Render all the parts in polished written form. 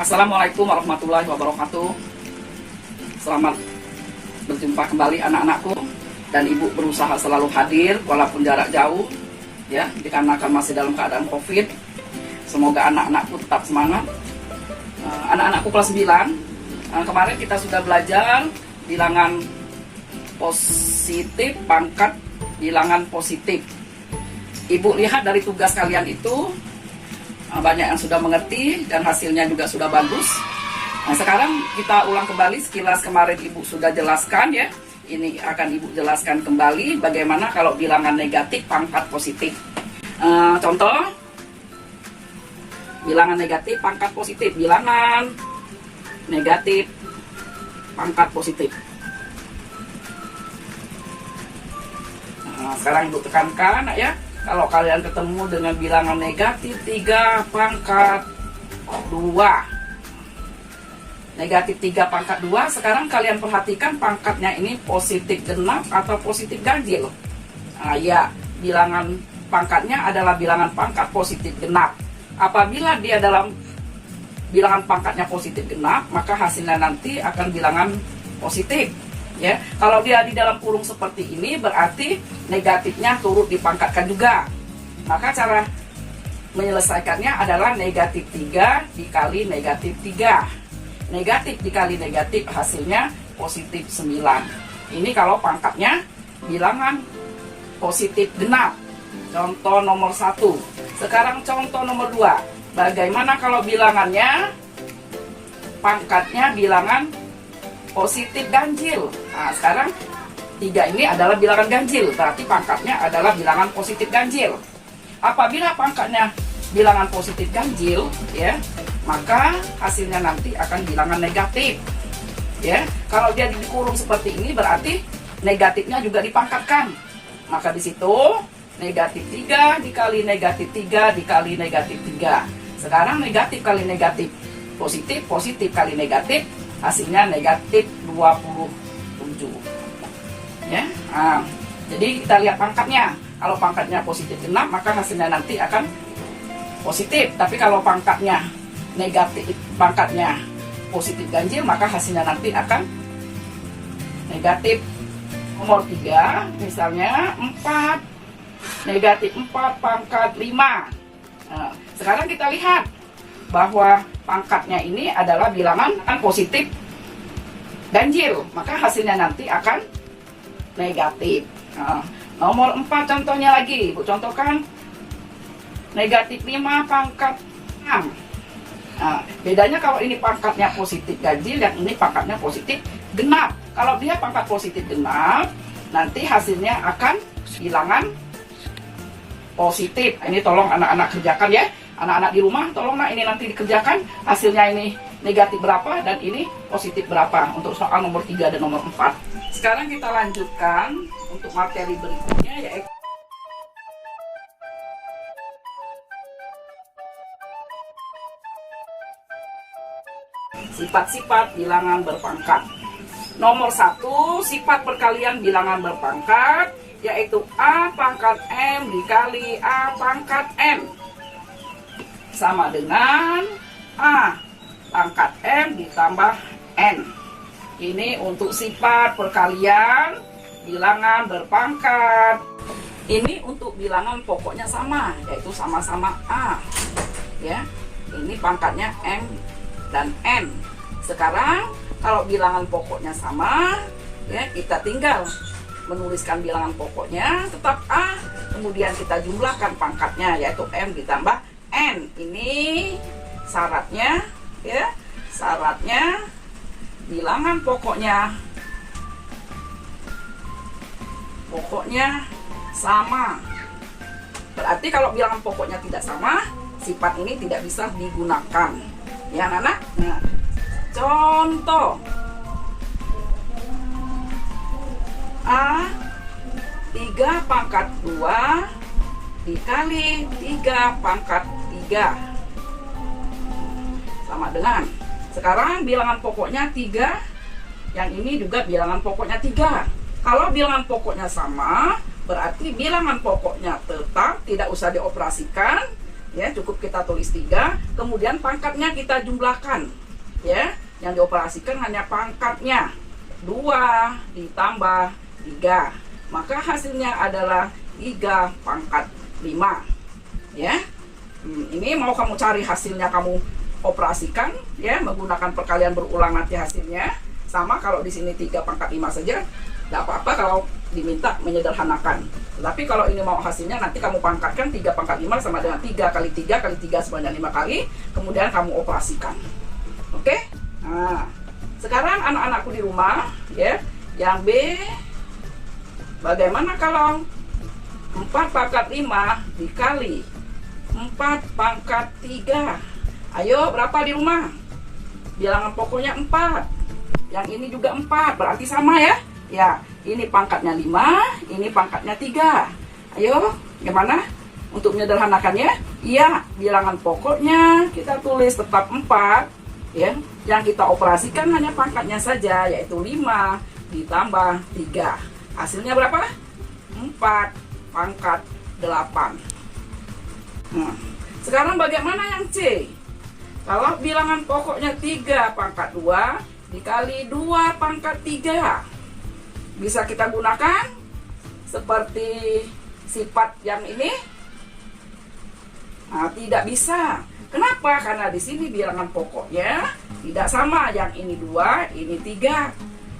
Assalamualaikum warahmatullahi wabarakatuh. Selamat berjumpa kembali anak-anakku, dan ibu berusaha selalu hadir walaupun jarak jauh ya, dikarenakan masih dalam keadaan COVID. Semoga anak-anakku tetap semangat. Anak-anakku kelas 9, kemarin kita sudah belajar bilangan positif, pangkat bilangan positif. Ibu lihat dari tugas kalian itu banyak yang sudah mengerti dan hasilnya juga sudah bagus. Nah, sekarang kita ulang kembali sekilas kemarin ibu sudah jelaskan ya. Ini akan ibu jelaskan kembali bagaimana kalau bilangan negatif pangkat positif. Contoh bilangan negatif pangkat positif, bilangan negatif pangkat positif. Nah, sekarang ibu tekankan ya. Kalau kalian ketemu dengan bilangan negatif 3 pangkat 2, negatif 3 pangkat 2, sekarang kalian perhatikan pangkatnya ini positif genap atau positif ganjil. Nah, ya, bilangan pangkatnya adalah bilangan pangkat positif genap. Apabila dia dalam bilangan pangkatnya positif genap, maka hasilnya nanti akan bilangan positif. Ya, kalau dia di dalam kurung seperti ini berarti negatifnya turut dipangkatkan juga. Maka cara menyelesaikannya adalah negatif 3 dikali negatif 3. Negatif dikali negatif hasilnya positif 9. Ini kalau pangkatnya bilangan positif genap. Contoh nomor 1. Sekarang contoh nomor 2. Bagaimana kalau bilangannya pangkatnya bilangan positif ganjil? Nah, sekarang 3 ini adalah bilangan ganjil, berarti pangkatnya adalah bilangan positif ganjil. Apabila pangkatnya bilangan positif ganjil, ya, maka hasilnya nanti akan bilangan negatif. Ya, kalau dia dikurung seperti ini berarti negatifnya juga dipangkatkan. Maka di situ negatif 3 dikali negatif 3 dikali negatif 3. Sekarang negatif kali negatif positif, positif kali negatif, hasilnya negatif 27 ya. Nah, jadi kita lihat pangkatnya. Kalau pangkatnya positif genap, maka hasilnya nanti akan positif. Tapi kalau pangkatnya negatif, pangkatnya positif ganjil, maka hasilnya nanti akan negatif. Nomor 3 misalnya 4, negatif 4 pangkat 5. Nah, sekarang kita lihat bahwa pangkatnya ini adalah bilangan positif ganjil, maka hasilnya nanti akan negatif. Nah, nomor 4 contohnya lagi, ibu contohkan negatif 5 pangkat 6. Nah, bedanya kalau ini pangkatnya positif ganjil, yang ini pangkatnya positif genap. Kalau dia pangkat positif genap, nanti hasilnya akan bilangan positif. Ini tolong anak-anak kerjakan ya. Anak-anak di rumah, tolong ini nanti dikerjakan. Hasilnya ini negatif berapa dan ini positif berapa untuk soal nomor 3 dan nomor 4. Sekarang kita lanjutkan untuk materi berikutnya, yaitu sifat-sifat bilangan berpangkat. Nomor 1, sifat perkalian bilangan berpangkat, yaitu A pangkat M dikali A pangkat M sama dengan A pangkat M ditambah N. Ini untuk sifat perkalian bilangan berpangkat. Ini untuk bilangan pokoknya sama, yaitu sama-sama A. Ya, ini pangkatnya M dan N. Sekarang kalau bilangan pokoknya sama, ya, kita tinggal menuliskan bilangan pokoknya tetap A, kemudian kita jumlahkan pangkatnya, yaitu M ditambah N. Ini syaratnya, ya, syaratnya bilangan pokoknya sama. Berarti kalau bilangan pokoknya tidak sama, sifat ini tidak bisa digunakan, ya anak-anak. Nah, contoh A 3 pangkat 2 dikali 3 pangkat 3 sama dengan, sekarang bilangan pokoknya 3, yang ini juga bilangan pokoknya 3. Kalau bilangan pokoknya sama, berarti bilangan pokoknya tetap tidak usah dioperasikan, Ya, cukup kita tulis 3, kemudian pangkatnya kita jumlahkan. Ya, yang dioperasikan hanya pangkatnya. 2 ditambah 3. Maka hasilnya adalah 3 pangkat 5. Ya. Ini mau kamu cari hasilnya, kamu operasikan ya menggunakan perkalian berulang, nanti hasilnya sama. Kalau di sini 3 pangkat 5 saja, nggak apa-apa kalau diminta menyederhanakan. Tapi kalau ini mau hasilnya, nanti kamu pangkatkan 3 pangkat 5 sama dengan 3 kali 3 kali 3 sebanyak 5 kali, kemudian kamu operasikan. Oke? Nah, sekarang anak-anakku di rumah, ya, yang B, bagaimana kalau 4 pangkat 5 dikali 4 pangkat 3? Ayo, berapa di rumah? Bilangan pokoknya 4. Yang ini juga 4, berarti sama ya? Ya, ini pangkatnya 5, ini pangkatnya 3. Ayo, gimana? Untuk menyederhanakannya, iya, bilangan pokoknya kita tulis tetap 4, ya. Yang kita operasikan hanya pangkatnya saja, yaitu 5 ditambah 3. Hasilnya berapa? 4 pangkat 8. Nah, sekarang bagaimana yang C? Kalau bilangan pokoknya 3 pangkat 2 dikali 2 pangkat 3. Bisa kita gunakan seperti sifat yang ini? Nah, tidak bisa. Kenapa? Karena di sini bilangan pokoknya tidak sama. Yang ini 2, ini 3.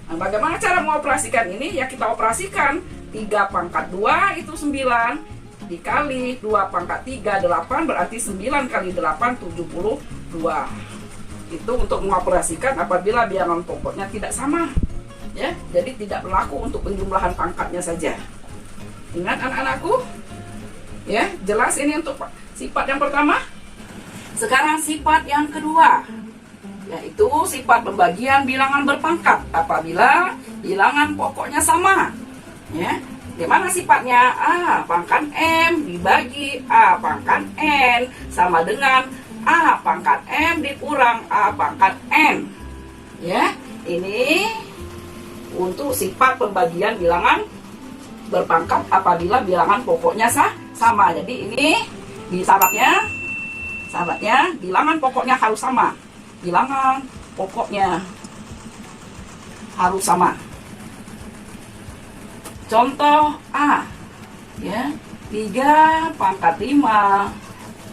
Nah, bagaimana cara mengoperasikan ini? Ya, kita operasikan 3 pangkat 2 itu 9 dikali 2 pangkat 3 8, berarti 9 kali 8 72. Itu untuk mengoperasikan apabila bilangan pokoknya tidak sama. Ya, jadi tidak berlaku untuk penjumlahan pangkatnya saja. Ingat anak-anakku? Ya, jelas ini untuk sifat yang pertama. Sekarang sifat yang kedua, yaitu sifat pembagian bilangan berpangkat apabila bilangan pokoknya sama. Ya, gimana sifatnya? A pangkat M dibagi A pangkat N sama dengan A pangkat M dikurang A pangkat N. Ya, ini untuk sifat pembagian bilangan berpangkat apabila bilangan pokoknya sama. Jadi ini di syaratnya bilangan pokoknya harus sama. Bilangan pokoknya harus sama. Contoh A, ya, 3 pangkat 5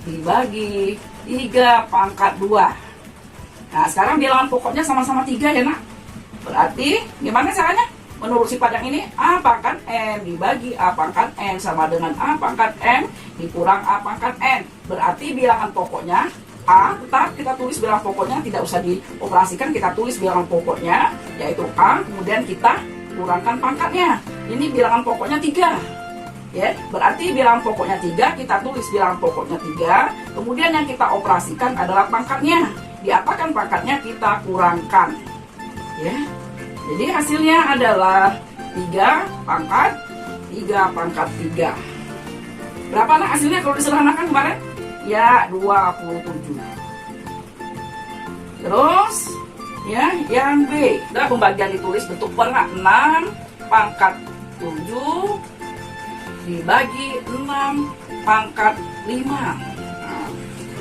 dibagi 3 pangkat 2. Nah, sekarang bilangan pokoknya sama-sama 3 ya nak. Berarti gimana caranya? Menurut sifat yang ini, A pangkat M dibagi A pangkat N sama dengan A pangkat M dikurang A pangkat N. Berarti bilangan pokoknya A, tetap kita tulis bilangan pokoknya, tidak usah dioperasikan, kita tulis bilangan pokoknya, yaitu A, kemudian kita kurangkan pangkatnya. Ini bilangan pokoknya 3. Ya, berarti bilangan pokoknya 3, kita tulis bilangan pokoknya 3, kemudian yang kita operasikan adalah pangkatnya. Diapakan pangkatnya? Kita kurangkan. Ya. Jadi hasilnya adalah 3 pangkat 3. Berapa nak hasilnya kalau disederhanakan kemarin? Ya, 27. Terus ya, yang B, nah, pembagian ditulis bentuk warna 6 pangkat 7 dibagi 6 pangkat 5. Nah,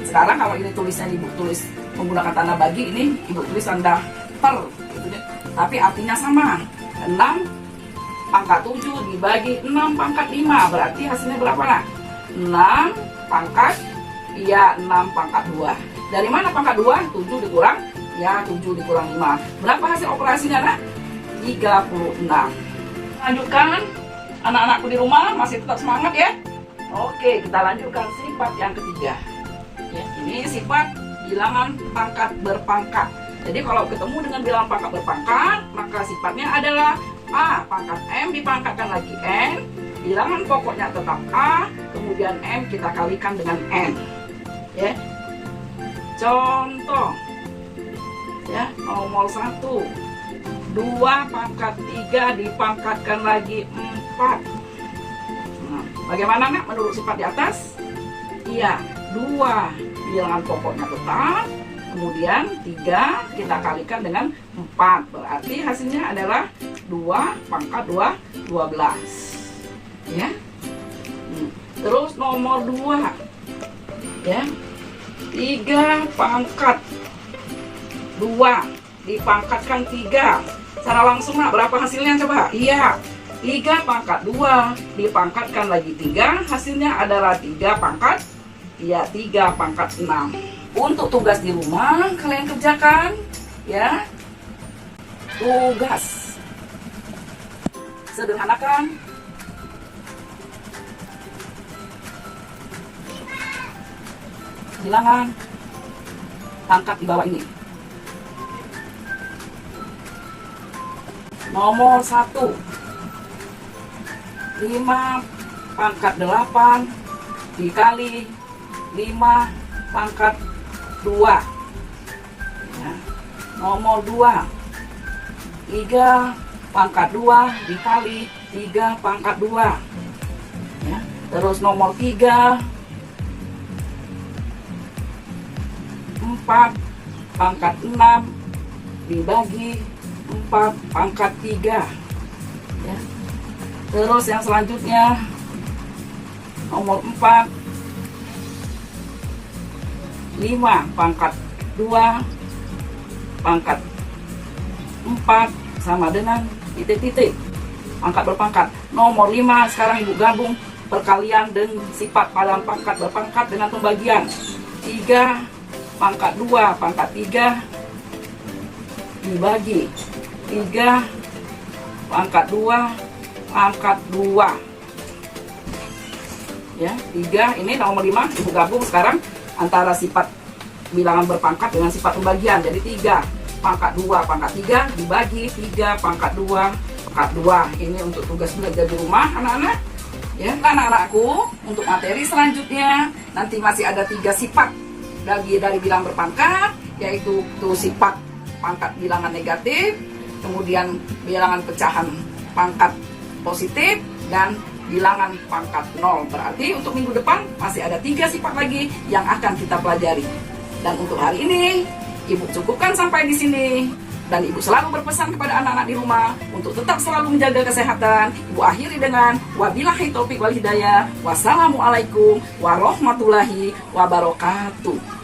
sekarang kalau ini tulisnya ibu tulis menggunakan tanda bagi, ini ibu tulis tanda per gitu deh. Tapi artinya sama. 6 pangkat 7 dibagi 6 pangkat 5. Berarti hasilnya berapa nak? 6 pangkat, iya 6 pangkat 2. Dari mana pangkat 2? 7 dikurang, ya 7 dikurang 5. Berapa hasil operasinya nak? 36. Lanjutkan. Anak-anakku di rumah masih tetap semangat ya. Oke, kita lanjutkan sifat yang ketiga. Ya, ini sifat bilangan pangkat berpangkat. Jadi kalau ketemu dengan bilangan pangkat berpangkat, maka sifatnya adalah A pangkat M dipangkatkan lagi N, bilangan pokoknya tetap A, kemudian M kita kalikan dengan N. Ya. Contoh. Ya, nomor 1. 2 pangkat 3 dipangkatkan lagi 4. Nah, bagaimana nak menurut sifat di atas? Iya, 2 bilangan pokoknya tetap, kemudian 3 kita kalikan dengan 4. Berarti hasilnya adalah 2 pangkat 2, 12. Ya. Terus nomor 2. Ya, 3 pangkat 2 dipangkatkan 3. Secara langsung nak, berapa hasilnya coba? Iya, 3 pangkat 2 dipangkatkan lagi 3, hasilnya adalah 3 pangkat, ya 3 pangkat 6. Untuk tugas di rumah kalian kerjakan ya. Tugas sederhanakan bilangan pangkat di bawah ini. Nomor 1, 5 pangkat 8 dikali 5 pangkat 2 ya. Nomor 2, 3 pangkat 2 dikali 3 pangkat 2 ya. Terus nomor 3, 4 pangkat 6 dibagi 4 pangkat 3 ya. Terus yang selanjutnya nomor 4, 5 pangkat 2 pangkat 4 sama dengan titik-titik, pangkat berpangkat. Nomor 5 sekarang ibu gabung perkalian dan sifat pada pangkat berpangkat dengan pembagian. 3 pangkat 2 pangkat 3 dibagi 3 pangkat 2 pangkat 2 ya. 3 ini nomor 5 ibu gabung sekarang antara sifat bilangan berpangkat dengan sifat pembagian. Jadi 3 pangkat 2 pangkat 3 dibagi 3 pangkat 2 pangkat 2. Ini untuk tugas belajar di rumah anak-anak ya. Anak-anakku, untuk materi selanjutnya nanti masih ada 3 sifat dari bilangan berpangkat, yaitu sifat pangkat bilangan negatif, kemudian bilangan pecahan pangkat positif, dan bilangan pangkat 0. Berarti untuk minggu depan masih ada 3 sifat lagi yang akan kita pelajari. Dan untuk hari ini ibu cukupkan sampai di sini. Dan ibu selalu berpesan kepada anak-anak di rumah untuk tetap selalu menjaga kesehatan. Ibu akhiri dengan wabillahi taufik wal hidayah. Wassalamualaikum warahmatullahi wabarakatuh.